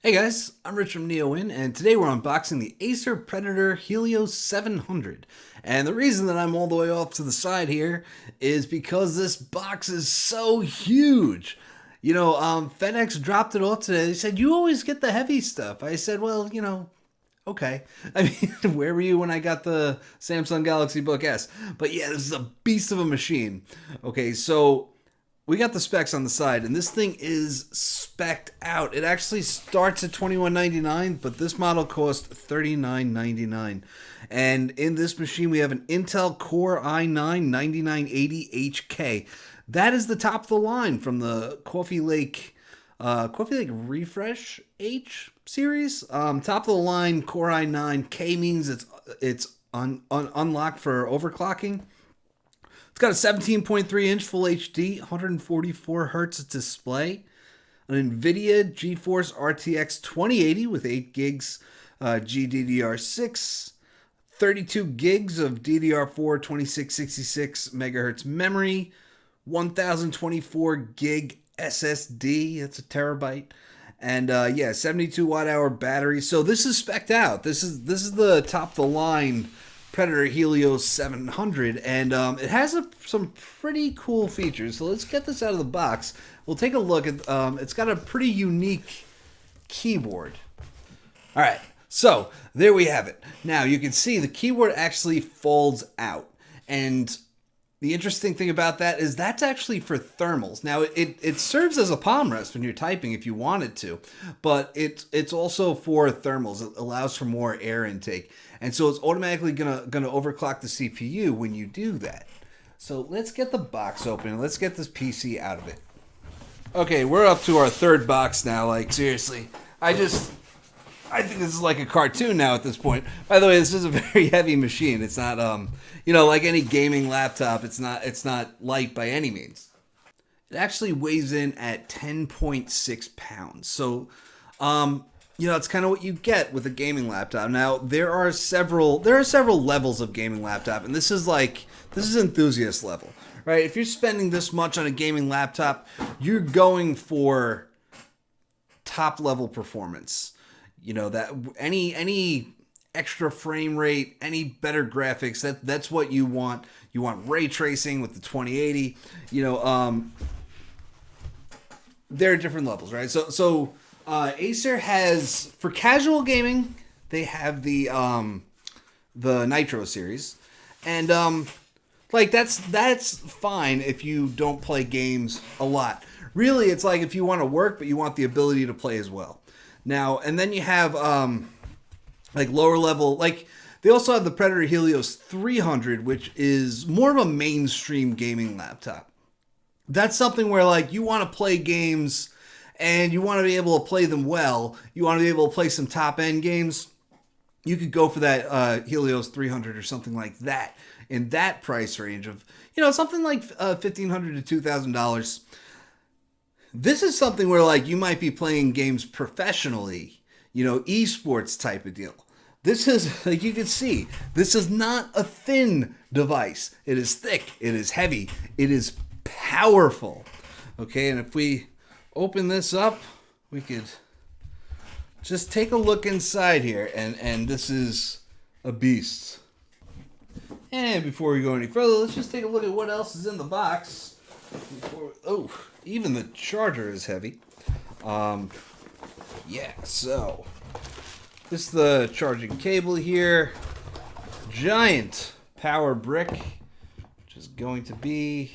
Hey guys, I'm Rich from NeoWin, and today we're unboxing the Acer Predator Helios 700. And the reason that I'm all the way off to the side here is because this box is so huge. FedEx dropped it off today. They said, "You always get the heavy stuff." I said, well, okay. I mean, where were you when I got the Samsung Galaxy Book S? But yeah, this is a beast of a machine. Okay, so we got the specs on the side, and this thing is spec'd out. It actually starts at $21.99, but this model costs $39.99. And in this machine, we have an Intel Core i9-9980HK. That is the top of the line from the Coffee Lake Refresh H series. Top of the line Core i9. K means it's unlocked for overclocking. It's got a 17.3-inch Full HD, 144 hertz display, an Nvidia GeForce RTX 2080 with 8 gigs GDDR6, 32 gigs of DDR4 2666 megahertz memory, 1024 gig SSD, that's a terabyte, and 72 watt hour battery. So this is spec'd out. This is the top of the line Predator Helios 700, and it has some pretty cool features. So let's get this out of the box. We'll take a look at. It's got a pretty unique keyboard. All right, so there we have it. Now you can see the keyboard actually folds out, and the interesting thing about that is that's actually for thermals. Now it serves as a palm rest when you're typing if you wanted to, but it's also for thermals. It allows for more air intake, and so it's automatically gonna overclock the CPU when you do that. So let's get the box open and let's get this PC out of it. Okay, we're up to our third box now. Like seriously, I think this is like a cartoon now at this point. By the way, this is a very heavy machine. It's not, like any gaming laptop. It's not light by any means. It actually weighs in at 10.6 pounds. So, it's kind of what you get with a gaming laptop. Now, there are several levels of gaming laptop, and this is enthusiast level, right? If you're spending this much on a gaming laptop, you're going for top level performance. That any extra frame rate, any better graphics, that's what you want. You want ray tracing with the 2080. There are different levels, right? So Acer has, for casual gaming, they have the Nitro series, and that's fine if you don't play games a lot. Really, it's like if you want to work but you want the ability to play as well. Now, and then you have lower level, they also have the Predator Helios 300, which is more of a mainstream gaming laptop. That's something where you want to play games and you want to be able to play them well. You want to be able to play some top end games. You could go for that Helios 300 or something like that in that price range of, something like $1,500 to $2,000. This is something where you might be playing games professionally, esports type of deal. This is, you can see, this is not a thin device. It is thick, it is heavy, it is powerful. Okay, and if we open this up, we could just take a look inside here, and this is a beast. And before we go any further, let's just take a look at what else is in the box. Even the charger is heavy. So this is the charging cable here. Giant power brick, which is going to be,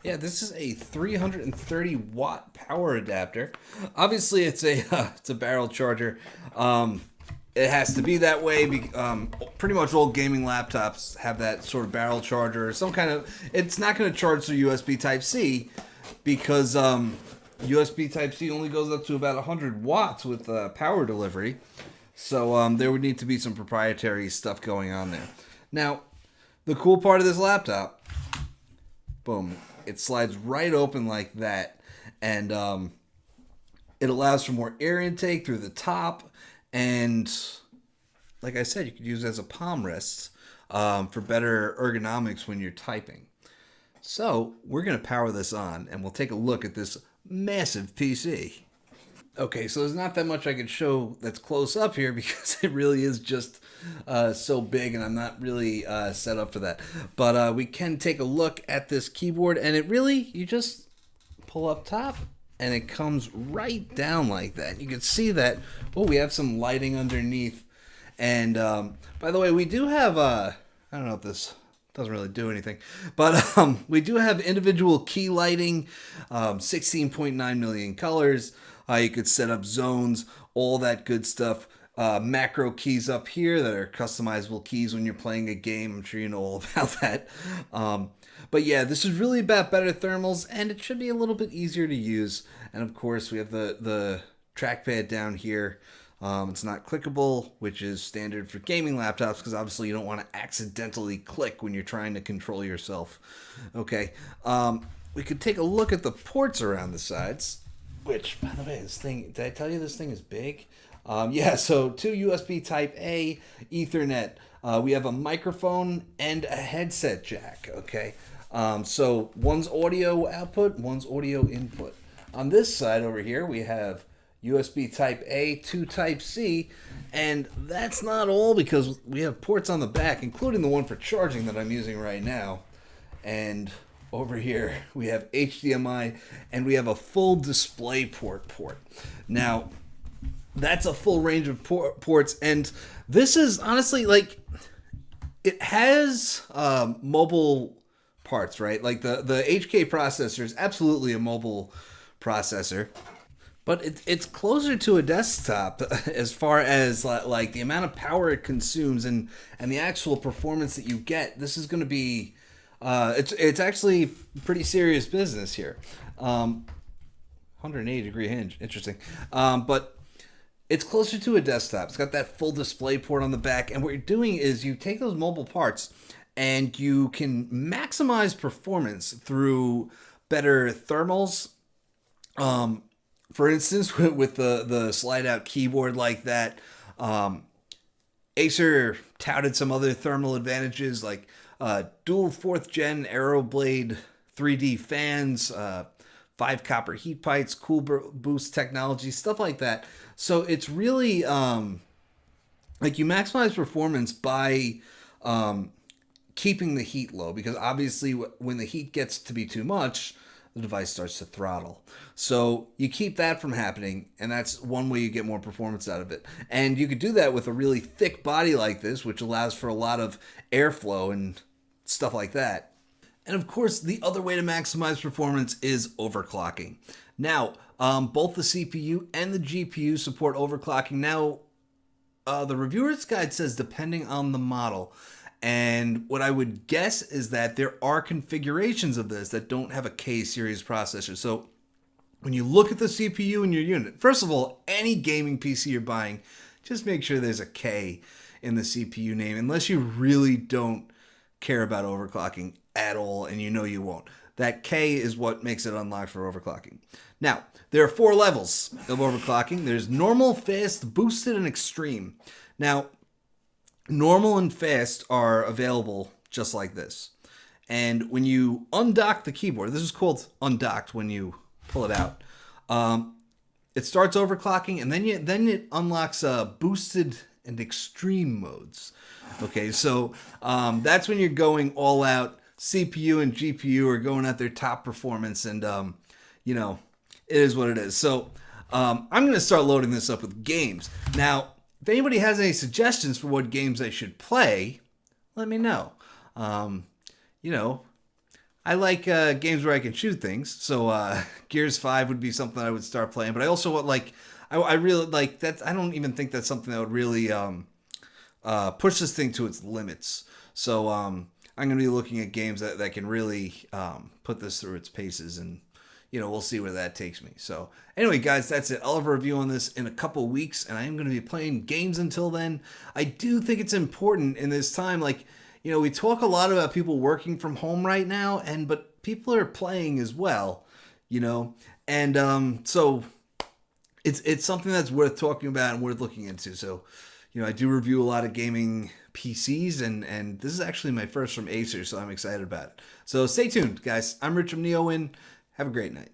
this is a 330 watt power adapter. Obviously, it's a barrel charger. It has to be that way. Pretty much all gaming laptops have that sort of barrel charger or some kind of. It's not going to charge through USB Type-C because USB Type-C only goes up to about 100 watts with power delivery. So there would need to be some proprietary stuff going on there. Now, the cool part of this laptop, boom, it slides right open like that, and it allows for more air intake through the top. And like I said, you could use it as a palm rest for better ergonomics when you're typing. So we're going to power this on, and we'll take a look at this massive PC. Okay, so there's not that much I could show that's close up here because it really is just so big, and I'm not really set up for that. But we can take a look at this keyboard, and it really, you just pull up top, and it comes right down like that. You can see that, oh, we have some lighting underneath. And by the way, we do have, I don't know if this doesn't really do anything, but we do have individual key lighting, 16.9 million colors. You could set up zones, all that good stuff. Macro keys up here that are customizable keys when you're playing a game. I'm sure you know all about that. But yeah, this is really about better thermals, and it should be a little bit easier to use. And of course, we have the trackpad down here. It's not clickable, which is standard for gaming laptops because obviously you don't want to accidentally click when you're trying to control yourself. Okay, we could take a look at the ports around the sides. Which, by the way, this thing, did I tell you this thing is big? Yeah, so 2 USB Type A, Ethernet. We have a microphone and a headset jack, okay? So one's audio output, one's audio input. On this side over here, we have USB Type A, 2 Type C, and that's not all because we have ports on the back, including the one for charging that I'm using right now. And over here, we have HDMI, and we have a full display port. Now, that's a full range of ports, and this is honestly, like, it has mobile parts, right? Like, the HK processor is absolutely a mobile processor, but it's closer to a desktop as far as, like, the amount of power it consumes and the actual performance that you get. This is going to be... it's actually pretty serious business here. 180-degree hinge, interesting. But it's closer to a desktop. It's got that full display port on the back, and what you're doing is you take those mobile parts and you can maximize performance through better thermals. For instance, with the slide-out keyboard like that, Acer touted some other thermal advantages like dual 4th gen Aeroblade 3D fans, 5 copper heat pipes, cool boost technology, stuff like that. So it's really like you maximize performance by keeping the heat low, because obviously when the heat gets to be too much, the device starts to throttle. So you keep that from happening, and that's one way you get more performance out of it. And you could do that with a really thick body like this, which allows for a lot of airflow and stuff like that. And of course, the other way to maximize performance is overclocking. Now, both the CPU and the GPU support overclocking. Now, the reviewer's guide says depending on the model. And what I would guess is that there are configurations of this that don't have a K series processor. So when you look at the CPU in your unit, first of all, any gaming PC you're buying, just make sure there's a K in the CPU name, unless you really don't care about overclocking at all, and you know you won't. That K is what makes it unlocked for overclocking. Now, there are 4 levels of overclocking. There's normal, fast, boosted, and extreme. Now, normal and fast are available just like this. And when you undock the keyboard, this is called undocked when you pull it out, it starts overclocking, and then it unlocks boosted and extreme modes. Okay, so that's when you're going all out. CPU and GPU are going at their top performance, and you know, it is what it is. So I'm going to start loading this up with games. Now, if anybody has any suggestions for what games I should play, let me know. You know, I like games where I can shoot things. So Gears 5 would be something I would start playing. But I also want, like, I really like that. I don't even think that's something that would really push this thing to its limits. So I'm going to be looking at games that can really put this through its paces, and you know, we'll see where that takes me. So anyway, guys, that's it. I'll have a review on this in a couple weeks, and I am going to be playing games until then. I do think it's important in this time. Like, you know, we talk a lot about people working from home right now, but people are playing as well, you know, and so it's something that's worth talking about and worth looking into. So, you know, I do review a lot of gaming PCs, and this is actually my first from Acer, so I'm excited about it. So stay tuned, guys. I'm Rich from NeoWin. Have a great night.